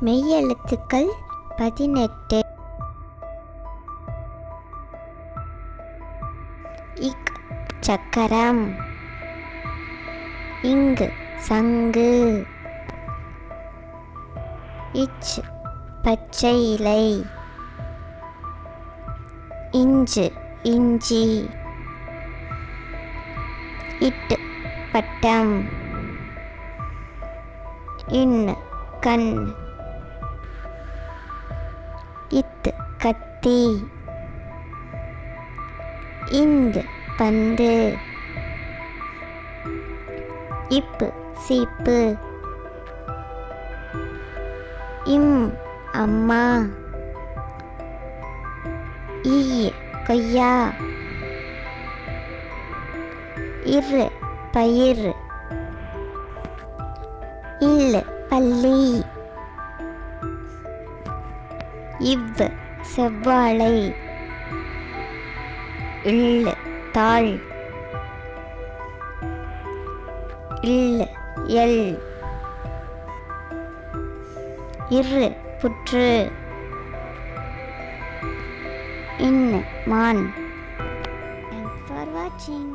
மெய்யெழுத்துக்கள் 18. இக் சக்கரம், இங்கு சங்கு, இச் பச்சை இலை, இஞ்சு இஞ்சி, இட் பட்டம், இன் கண், இத் கத்தி, இந்து பந்து, இப்பு சீப்பு, இம் அம்மா, ஈ கொய்யா, இர் பயிர், இல் பள்ளி, இவ் செவ்வாழை, இல் தாள், இல் எல், இர் புற்று, இன் மான். Thanks for watching.